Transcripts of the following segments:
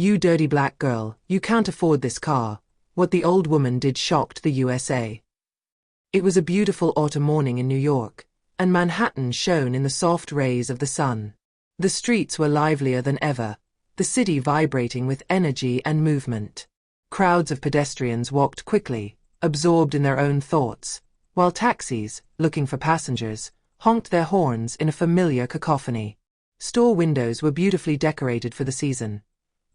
"You dirty black girl, you can't afford this car." What the old woman did shocked the USA. It was a beautiful autumn morning in New York, and Manhattan shone in the soft rays of the sun. The streets were livelier than ever, the city vibrating with energy and movement. Crowds of pedestrians walked quickly, absorbed in their own thoughts, while taxis, looking for passengers, honked their horns in a familiar cacophony. Store windows were beautifully decorated for the season.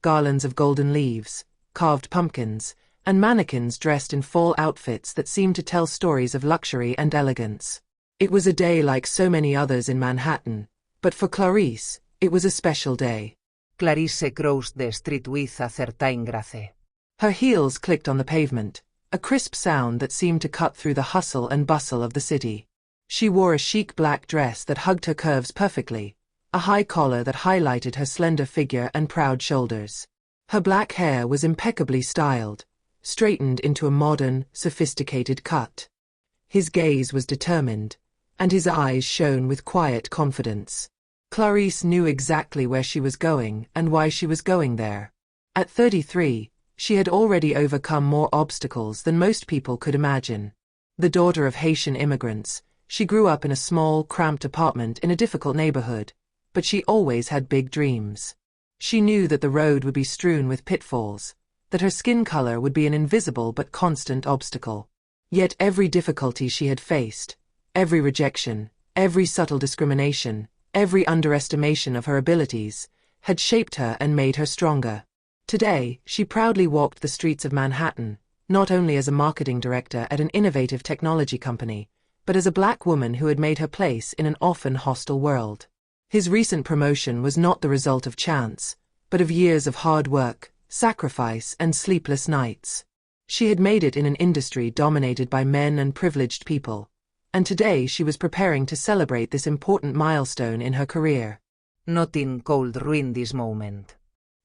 Garlands of golden leaves, carved pumpkins, and mannequins dressed in fall outfits that seemed to tell stories of luxury and elegance. It was a day like so many others in Manhattan, but for Clarice, it was a special day. Clarice crossed the street with a certain grace. Her heels clicked on the pavement, a crisp sound that seemed to cut through the hustle and bustle of the city. She wore a chic black dress that hugged her curves perfectly, a high collar that highlighted her slender figure and proud shoulders. Her black hair was impeccably styled, straightened into a modern, sophisticated cut. His gaze was determined, and his eyes shone with quiet confidence. Clarice knew exactly where she was going and why she was going there. At 33, she had already overcome more obstacles than most people could imagine. The daughter of Haitian immigrants, she grew up in a small, cramped apartment in a difficult neighborhood, but she always had big dreams. She knew that the road would be strewn with pitfalls, that her skin color would be an invisible but constant obstacle. Yet every difficulty she had faced, every rejection, every subtle discrimination, every underestimation of her abilities, had shaped her and made her stronger. Today, she proudly walked the streets of Manhattan, not only as a marketing director at an innovative technology company, but as a black woman who had made her place in an often hostile world. His recent promotion was not the result of chance, but of years of hard work, sacrifice, and sleepless nights. She had made it in an industry dominated by men and privileged people, and today she was preparing to celebrate this important milestone in her career. Nothing could ruin this moment.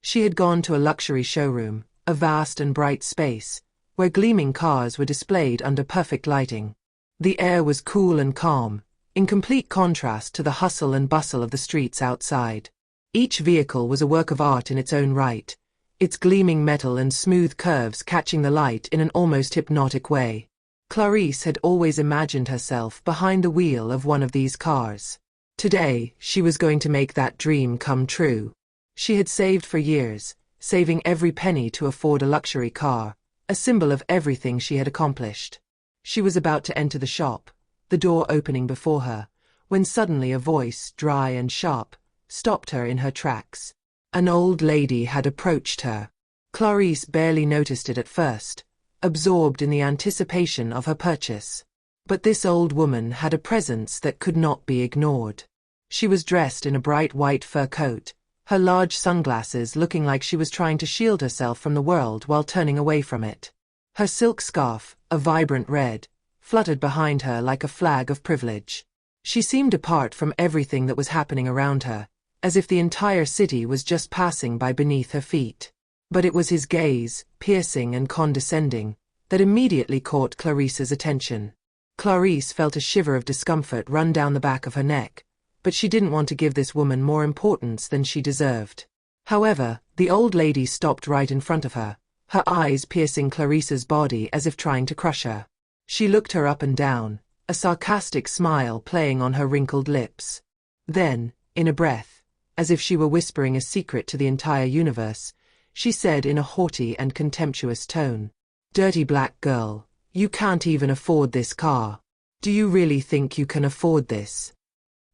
She had gone to a luxury showroom, a vast and bright space, where gleaming cars were displayed under perfect lighting. The air was cool and calm, in complete contrast to the hustle and bustle of the streets outside. Each vehicle was a work of art in its own right, its gleaming metal and smooth curves catching the light in an almost hypnotic way. Clarice had always imagined herself behind the wheel of one of these cars. Today, she was going to make that dream come true. She had saved for years, saving every penny to afford a luxury car, a symbol of everything she had accomplished. She was about to enter the shop, the door opening before her, when suddenly a voice, dry and sharp, stopped her in her tracks. An old lady had approached her. Clarice barely noticed it at first, absorbed in the anticipation of her purchase. But this old woman had a presence that could not be ignored. She was dressed in a bright white fur coat, her large sunglasses looking like she was trying to shield herself from the world while turning away from it. Her silk scarf, a vibrant red, fluttered behind her like a flag of privilege. She seemed apart from everything that was happening around her, as if the entire city was just passing by beneath her feet. But it was his gaze, piercing and condescending, that immediately caught Clarice's attention. Clarice felt a shiver of discomfort run down the back of her neck, but she didn't want to give this woman more importance than she deserved. However, the old lady stopped right in front of her, her eyes piercing Clarice's body as if trying to crush her. She looked her up and down, a sarcastic smile playing on her wrinkled lips. Then, in a breath, as if she were whispering a secret to the entire universe, she said in a haughty and contemptuous tone, "Dirty black girl, you can't even afford this car. Do you really think you can afford this?"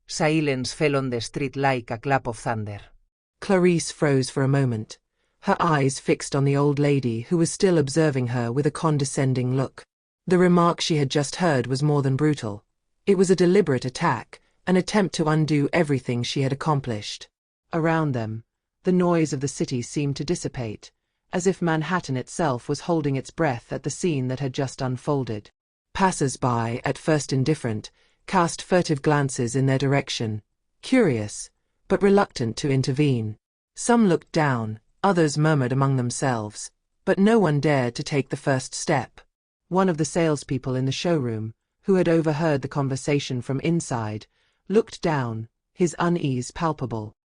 Silence fell on the street like a clap of thunder. Clarice froze for a moment, her eyes fixed on the old lady who was still observing her with a condescending look. The remark she had just heard was more than brutal. It was a deliberate attack, an attempt to undo everything she had accomplished. Around them, the noise of the city seemed to dissipate, as if Manhattan itself was holding its breath at the scene that had just unfolded. Passers-by, at first indifferent, cast furtive glances in their direction, curious, but reluctant to intervene. Some looked down, others murmured among themselves, but no one dared to take the first step. One of the salespeople in the showroom, who had overheard the conversation from inside, looked down, his unease palpable.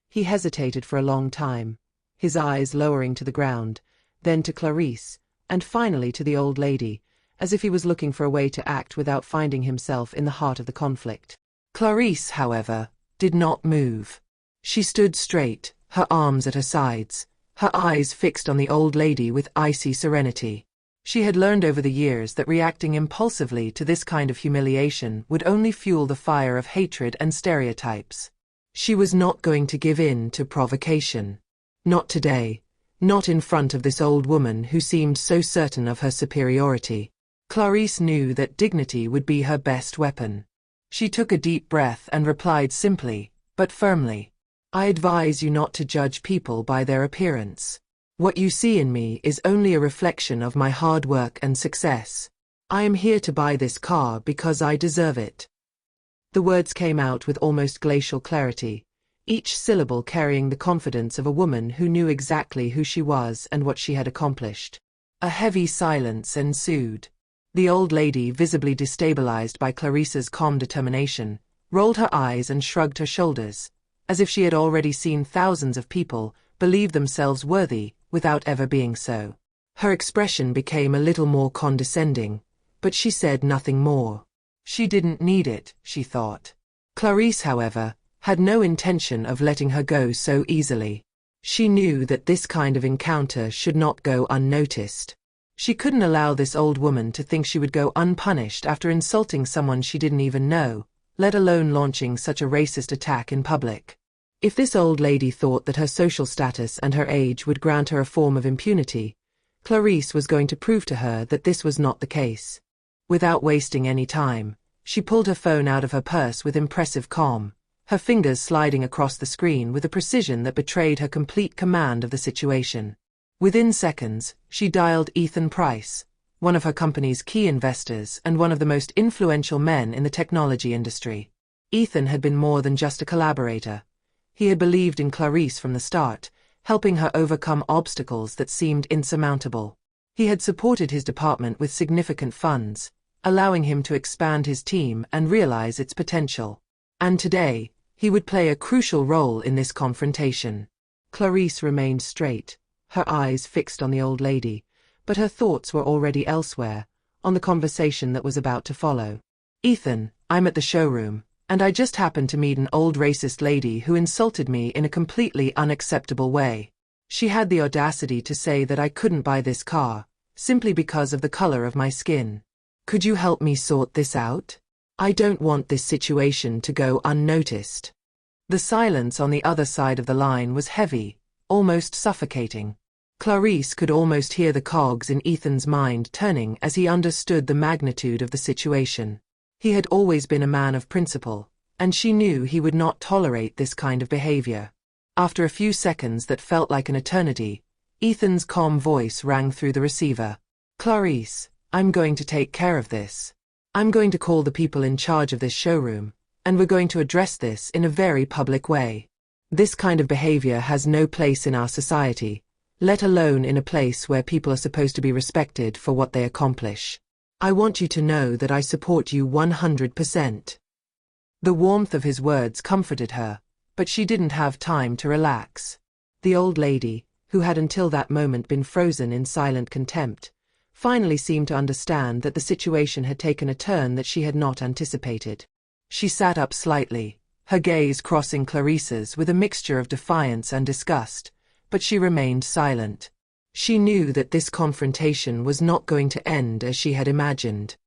He hesitated for a long time, his eyes lowering to the ground, then to Clarisse, and finally to the old lady, as if he was looking for a way to act without finding himself in the heart of the conflict. Clarisse, however, did not move. She stood straight, her arms at her sides, her eyes fixed on the old lady with icy serenity. She had learned over the years that reacting impulsively to this kind of humiliation would only fuel the fire of hatred and stereotypes. She was not going to give in to provocation. Not today. Not in front of this old woman who seemed so certain of her superiority. Clarisse knew that dignity would be her best weapon. She took a deep breath and replied simply, but firmly, "I advise you not to judge people by their appearance. What you see in me is only a reflection of my hard work and success. I am here to buy this car because I deserve it." The words came out with almost glacial clarity, each syllable carrying the confidence of a woman who knew exactly who she was and what she had accomplished. A heavy silence ensued. The old lady, visibly destabilized by Clarisse's calm determination, rolled her eyes and shrugged her shoulders, as if she had already seen thousands of people believe themselves worthy without ever being so. Her expression became a little more condescending, but she said nothing more. She didn't need it, she thought. Clarisse, however, had no intention of letting her go so easily. She knew that this kind of encounter should not go unnoticed. She couldn't allow this old woman to think she would go unpunished after insulting someone she didn't even know, let alone launching such a racist attack in public. If this old lady thought that her social status and her age would grant her a form of impunity, Clarisse was going to prove to her that this was not the case. Without wasting any time, she pulled her phone out of her purse with impressive calm, her fingers sliding across the screen with a precision that betrayed her complete command of the situation. Within seconds, she dialed Ethan Price, one of her company's key investors and one of the most influential men in the technology industry. Ethan had been more than just a collaborator. He had believed in Clarisse from the start, helping her overcome obstacles that seemed insurmountable. He had supported his department with significant funds, allowing him to expand his team and realize its potential. And today, he would play a crucial role in this confrontation. Clarisse remained straight, her eyes fixed on the old lady, but her thoughts were already elsewhere, on the conversation that was about to follow. "Ethan, I'm at the showroom, and I just happened to meet an old racist lady who insulted me in a completely unacceptable way. She had the audacity to say that I couldn't buy this car, simply because of the color of my skin. Could you help me sort this out? I don't want this situation to go unnoticed." The silence on the other side of the line was heavy, almost suffocating. Clarisse could almost hear the cogs in Ethan's mind turning as he understood the magnitude of the situation. He had always been a man of principle, and she knew he would not tolerate this kind of behavior. After a few seconds that felt like an eternity, Ethan's calm voice rang through the receiver. "Clarisse, I'm going to take care of this. I'm going to call the people in charge of this showroom, and we're going to address this in a very public way. This kind of behavior has no place in our society, let alone in a place where people are supposed to be respected for what they accomplish. I want you to know that I support you 100%. The warmth of his words comforted her, but she didn't have time to relax. The old lady, who had until that moment been frozen in silent contempt, finally seemed to understand that the situation had taken a turn that she had not anticipated. She sat up slightly, her gaze crossing Clarisse's with a mixture of defiance and disgust, but she remained silent. She knew that this confrontation was not going to end as she had imagined.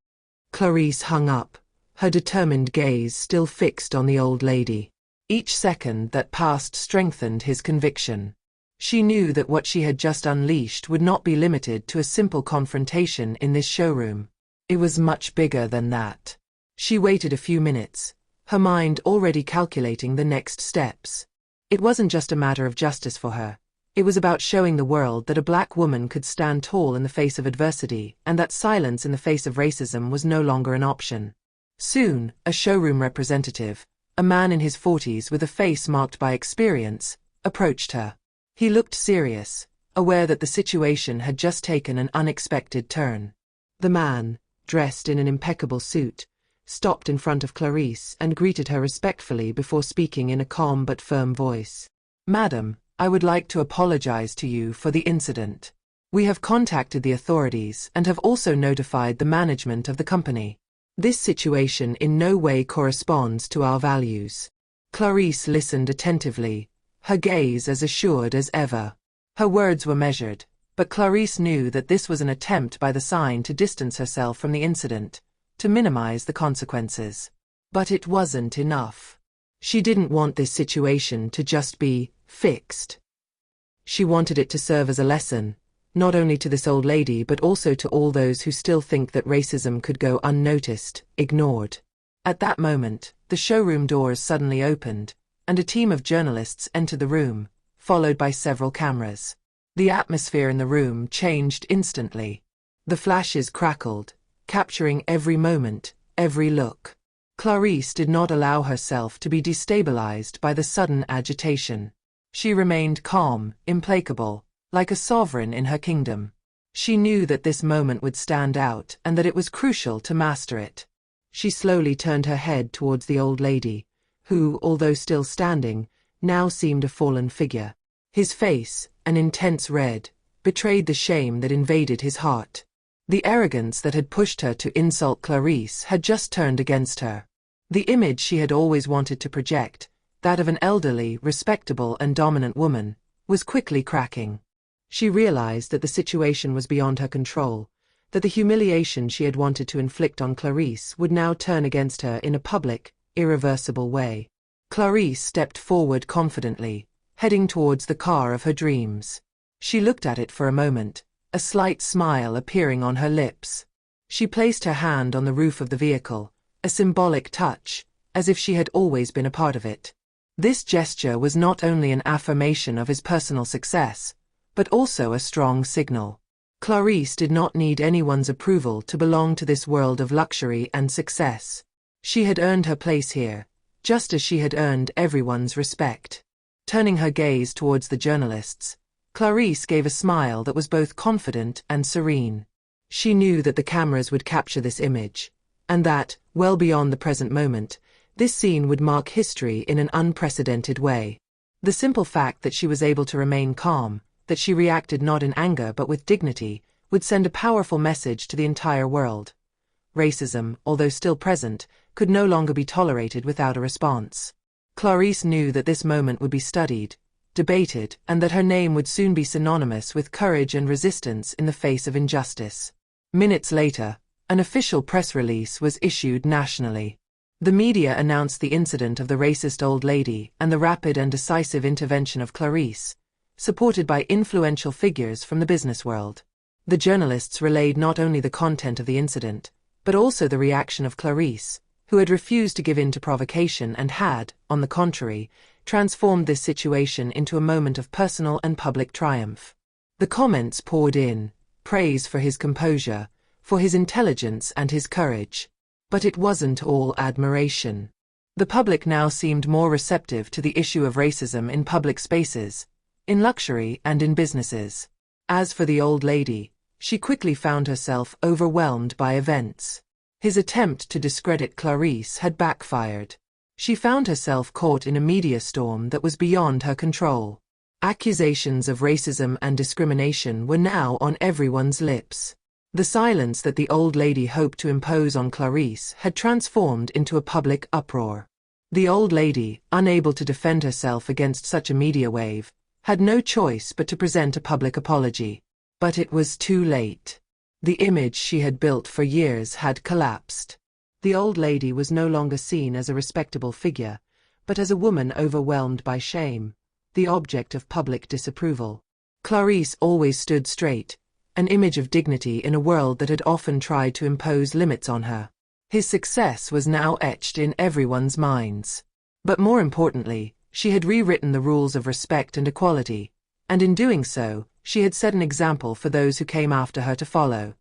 Clarisse hung up, her determined gaze still fixed on the old lady. Each second that passed strengthened his conviction. She knew that what she had just unleashed would not be limited to a simple confrontation in this showroom. It was much bigger than that. She waited a few minutes, her mind already calculating the next steps. It wasn't just a matter of justice for her. It was about showing the world that a black woman could stand tall in the face of adversity and that silence in the face of racism was no longer an option. Soon, a showroom representative, a man in his 40s with a face marked by experience, approached her. He looked serious, aware that the situation had just taken an unexpected turn. The man, dressed in an impeccable suit, stopped in front of Clarisse and greeted her respectfully before speaking in a calm but firm voice. "Madam, I would like to apologize to you for the incident. We have contacted the authorities and have also notified the management of the company. This situation in no way corresponds to our values. Clarice listened attentively, her gaze as assured as ever. Her words were measured, but Clarice knew that this was an attempt by the sign to distance herself from the incident, to minimize the consequences. But it wasn't enough. She didn't want this situation to just be fixed. She wanted it to serve as a lesson, not only to this old lady but also to all those who still think that racism could go unnoticed, ignored. At that moment, the showroom doors suddenly opened, and a team of journalists entered the room, followed by several cameras. The atmosphere in the room changed instantly. The flashes crackled, capturing every moment, every look. Clarice did not allow herself to be destabilized by the sudden agitation. She remained calm, implacable, like a sovereign in her kingdom. She knew that this moment would stand out and that it was crucial to master it. She slowly turned her head towards the old lady, who, although still standing, now seemed a fallen figure. His face, an intense red, betrayed the shame that invaded his heart. The arrogance that had pushed her to insult Clarice had just turned against her. The image she had always wanted to project, that of an elderly, respectable and dominant woman, was quickly cracking. She realized that the situation was beyond her control, that the humiliation she had wanted to inflict on Clarice would now turn against her in a public, irreversible way. Clarice stepped forward confidently, heading towards the car of her dreams. She looked at it for a moment, a slight smile appearing on her lips. She placed her hand on the roof of the vehicle, a symbolic touch, as if she had always been a part of it. This gesture was not only an affirmation of his personal success, but also a strong signal. Clarice did not need anyone's approval to belong to this world of luxury and success. She had earned her place here, just as she had earned everyone's respect. Turning her gaze towards the journalists, Clarice gave a smile that was both confident and serene. She knew that the cameras would capture this image, and that, well beyond the present moment, this scene would mark history in an unprecedented way. The simple fact that she was able to remain calm, that she reacted not in anger but with dignity, would send a powerful message to the entire world. Racism, although still present, could no longer be tolerated without a response. Clarice knew that this moment would be studied, debated, and that her name would soon be synonymous with courage and resistance in the face of injustice. Minutes later, an official press release was issued nationally. The media announced the incident of the racist old lady and the rapid and decisive intervention of Clarice, supported by influential figures from the business world. The journalists relayed not only the content of the incident, but also the reaction of Clarice, who had refused to give in to provocation and had, on the contrary, transformed this situation into a moment of personal and public triumph. The comments poured in, praise for his composure, for his intelligence and his courage. But it wasn't all admiration. The public now seemed more receptive to the issue of racism in public spaces, in luxury and in businesses. As for the old lady, she quickly found herself overwhelmed by events. His attempt to discredit Clarice had backfired. She found herself caught in a media storm that was beyond her control. Accusations of racism and discrimination were now on everyone's lips. The silence that the old lady hoped to impose on Clarice had transformed into a public uproar. The old lady, unable to defend herself against such a media wave, had no choice but to present a public apology. But it was too late. The image she had built for years had collapsed. The old lady was no longer seen as a respectable figure, but as a woman overwhelmed by shame, the object of public disapproval. Clarice always stood straight, an image of dignity in a world that had often tried to impose limits on her. His success was now etched in everyone's minds. But more importantly, she had rewritten the rules of respect and equality, and in doing so, she had set an example for those who came after her to follow.